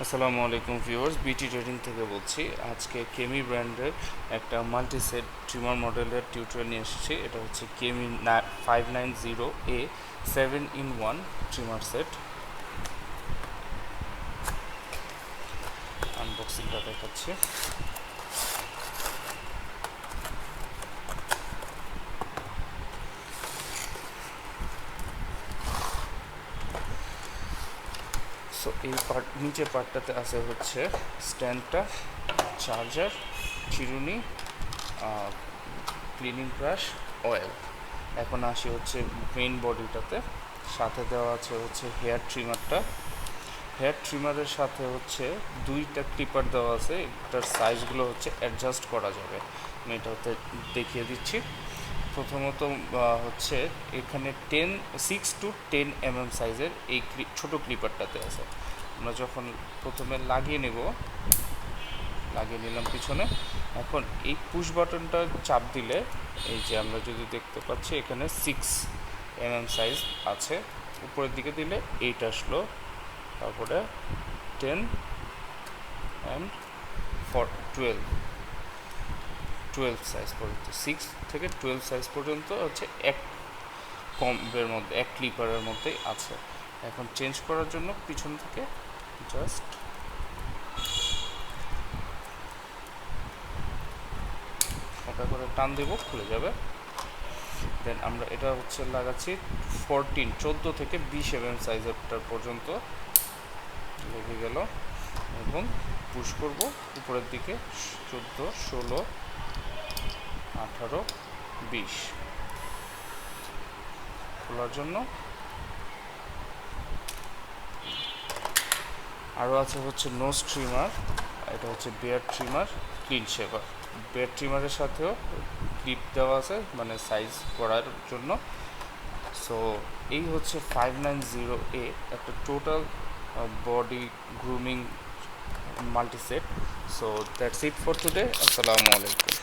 আসসালামু আলাইকুম ভিউয়ার্স, বিটি ট্রেডিং থেকে বলছি। আজকে কেমি ব্র্যান্ডের একটা মাল্টি সেট ট্রিমার মডেলের টিউটোরিয়াল নিয়ে এসেছি। এটা হচ্ছে কেমি 590A 7-in-1 ট্রিমার সেট। আনবক্সিংটা দেখাচ্ছি। সো এই নিচের পার্টটাতে আছে হচ্ছে স্ট্যান্ডটা, চার্জার, চিরুনি, ক্লিনিং ব্রাশ, অয়েল। এখন আসি হচ্ছে মেইন বডিটাতে। সাথে দেওয়া আছে হচ্ছে হেয়ার ট্রিমারটা। হেয়ার ট্রিমারের সাথে হচ্ছে দুইটা ক্লিপার দেওয়া আছে। এটার সাইজগুলো হচ্ছে অ্যাডজাস্ট করা যাবে। আমি এটা হতে দেখিয়ে দিচ্ছি। প্রথমত হচ্ছে এখানে 6 to 10 mm সাইজের এই ছোট ক্লিপারটাতে আছে। আমরা যখন প্রথমে লাগিয়ে নিলাম পিছনে। এখন এই পুশ বাটনটা চাপ দিলে এই যে আমরা যদি দেখতে পাচ্ছি এখানে 6 mm সাইজ আছে। উপরের দিকে দিলে 8 আসলো, তারপরে 10 অ্যান্ড 12 সাইজ পর্যন্ত, 6 থেকে 12 সাইজ পর্যন্ত হচ্ছে এক কম্বের মধ্যে, এক ক্লিপারের মধ্যেই আছে। এখন চেঞ্জ করার জন্য পিছন থেকে জাস্ট হালকা করে টান দেব, খুলে যাবে। দেন আমরা এটা হচ্ছে লাগাচ্ছি 14 থেকে 20 mm সাইজেরটার পর্যন্ত লেগে গেল এবং পুশ করব উপরের দিকে 14, 16, 18, 20 খোলার জন্য। আরও আছে হচ্ছে নোজ ট্রিমার। এটা হচ্ছে beard trimmer, clean shaver. Beard ট্রিমারের সাথেও ক্লিপ দেওয়া আছে, মানে সাইজ করার জন্য। সো এই হচ্ছে 590A একটা total body grooming multi set. So that's it for today. আসসালামু আলাইকুম।